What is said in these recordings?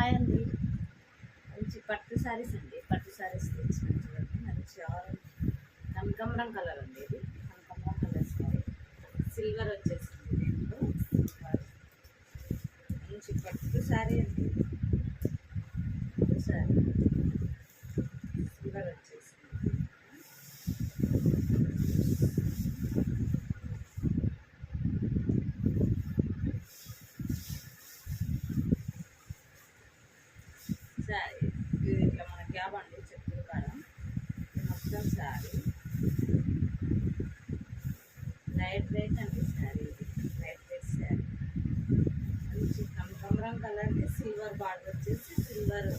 Hi అండి, మంచి పట్టు శారీస్ అండి. పట్టు శారీస్ తెచ్చిన చూడండి. మంచి ఆరెంజ్ కనకాంబరం కలర్ అండి. ఇది కనకాంబరం కలర్ శారీ, సిల్వర్ వచ్చేసింది దీంట్లో. మంచి పట్టు శారీ అండి. పట్టు శారీ సిల్వర్ వచ్చేసింది. శారీ ఇది ఇట్లా మన గ్యాప్ అండి, చెప్పులు కాడ మొత్తం శారీ లైట్ వెయిట్ అండి. శారీ ఇది లైట్ వెయిట్ శారీ, మంచి కనకాంబరం కలర్కి సిల్వర్ బార్డర్ వచ్చేసి సిల్వర్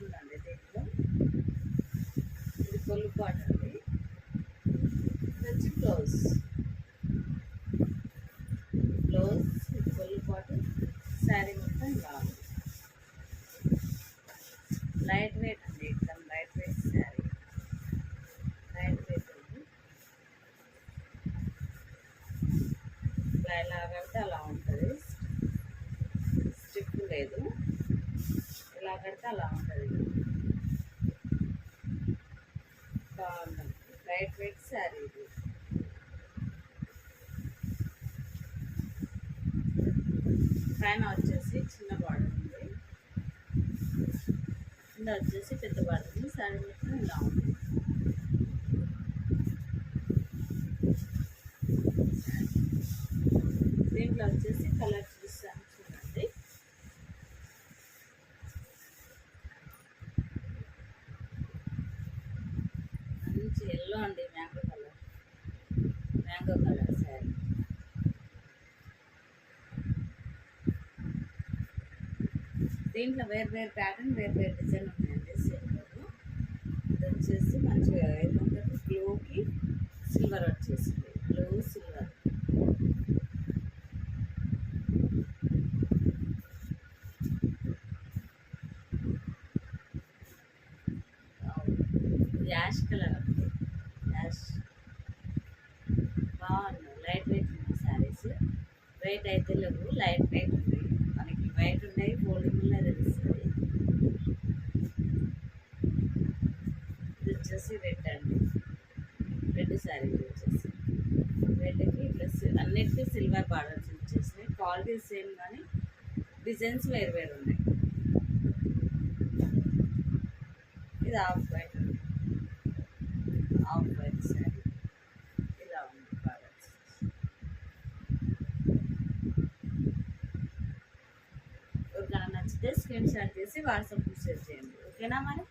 ఉందండి దీంట్లో. ఇది కొల్లు పాట అండి. ఇది వచ్చి బ్లౌజ్ ఇది కొల్లు పాట. శారీ మొత్తం బాగుంది, లైట్ వెయిట్ అండి, एकदम light weight sari. Light weight అండి, ఇలా కడితే అలా ఉంటుంది, స్టిఫ్ లేదు. ఇలా కడితే అలా ఉంటుంది, బాగుందండి. లైట్ వెయిట్ శారీ ఇది. పైన వచ్చేసి చిన్న బార్డర్ ఉంది, కింద వచ్చేసి పెద్ద బార్డర్ ఉంది. శారీ మొత్తం ఇలా ఉంది. దీంట్లో వచ్చేసి కలర్ చూస్తాను చూడండి. మంచి ఎల్లో అండి, మ్యాంగో కలర్ శారీ. దీంట్లో వేరు ప్యాటర్న్, వేరు డిజైన్ ఉన్నాయండి. సిల్వర్ ఇది వచ్చేసి మంచిగా ఏమంటే బ్లూకి సిల్వర్ వచ్చేసింది. బ్లూ సిల్వర్ యాష్ కలర్ అండి. యాష్ బాగుంది, లైట్ వెయిట్ ఉంది శారీస్. వెయిట్ అయితే లేవు, లైట్ వెయిట్ ఉంది. మనకి వైట్ ఉన్నాయి, ఫోల్డింగ్ ఉన్నాయి తెలుస్తుంది. ఇది వచ్చేసి రెడ్ అండి, రెడ్ శారీ. ఇది వచ్చేసి రెడ్కి ప్లస్ అన్నిటికీ సిల్వర్ బార్డర్స్ వచ్చేసినాయి. క్వాలిటీ సేమ్ కానీ డిజైన్స్ వేరు ఉన్నాయి. ఇది హాఫ్ వైట్ శారీ, ఇలా ఉంది బార్డర్స్. ఎవరికైనా నచ్చితే స్క్రీన్ షాట్ చేసి వాట్సాప్ షేర్ చేయండి. ఓకేనా మరి.